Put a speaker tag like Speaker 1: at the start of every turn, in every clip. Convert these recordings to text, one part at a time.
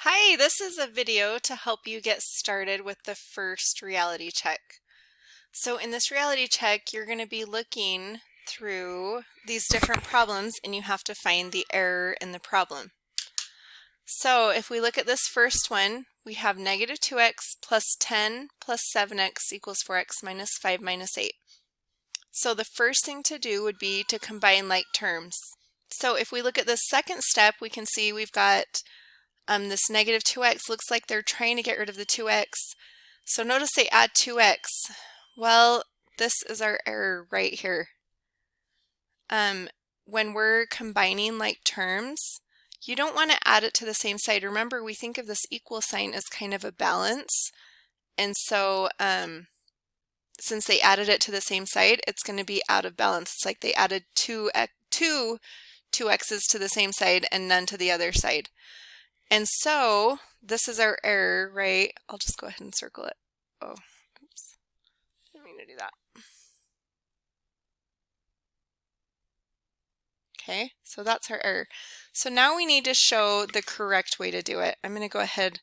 Speaker 1: Hi, this is a video to help you get started with the first reality check. So in this reality check, you're going to be looking through these different problems and you have to find the error in the problem. So if we look at this first one, we have negative 2x plus 10 plus 7x equals 4x minus 5 minus 8. So the first thing to do would be to combine like terms. So if we look at the second step, we can see we've got this negative 2x looks like they're trying to get rid of the 2x. So notice they add 2x. Well, this is our error right here. When we're combining like terms, you don't want to add it to the same side. Remember, we think of this equal sign as kind of a balance. And so since they added it to the same side, it's going to be out of balance. It's like they added two 2x's to the same side and none to the other side. And so this is our error, right? I'll just go ahead and circle it. Oh, oops. Didn't mean to do that. Okay, so that's our error. So now we need to show the correct way to do it. I'm going to go ahead,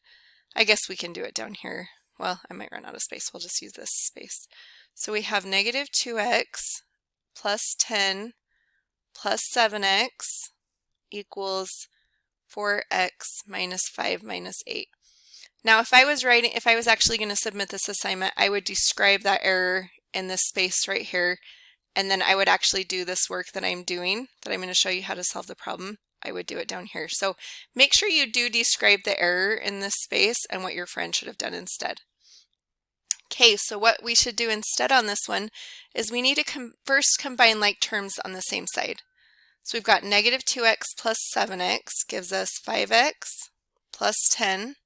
Speaker 1: I guess we can do it down here. Well, I might run out of space. We'll just use this space. So we have negative 2x plus 10 plus 7x equals 4x minus 5 minus 8. Now if I was actually going to submit this assignment, I would describe that error in this space right here, and then I would actually do this work that I'm doing, that I'm going to show you how to solve the problem. I would do it down here. So make sure you do describe the error in this space and what your friend should have done instead. Okay, so what we should do instead on this one is we need to first combine like terms on the same side. So we've got negative 2x plus 7x gives us 5x plus 10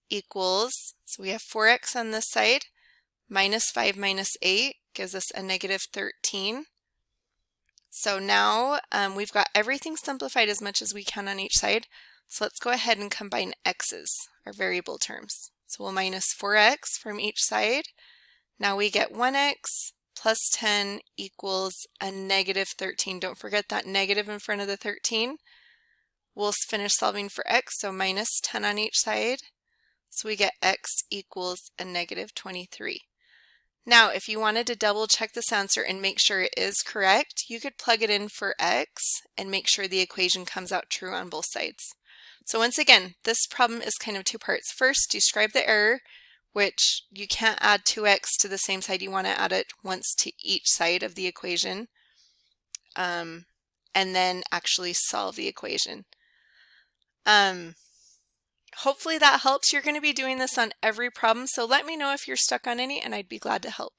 Speaker 1: equals, so we have 4x on this side, minus 5 minus 8 gives us a negative 13. So now we've got everything simplified as much as we can on each side. So let's go ahead and combine x's, our variable terms. So we'll minus 4x from each side. Now we get 1x plus 10 equals a negative 13. Don't forget that negative in front of the 13. We'll finish solving for x, so minus 10 on each side. So we get x equals a negative 23. Now, if you wanted to double check this answer and make sure it is correct, you could plug it in for x and make sure the equation comes out true on both sides. So once again, this problem is kind of two parts. First, describe the error, which you can't add 2x to the same side. You want to add it once to each side of the equation, and then actually solve the equation. Hopefully that helps. You're going to be doing this on every problem, so let me know if you're stuck on any and I'd be glad to help.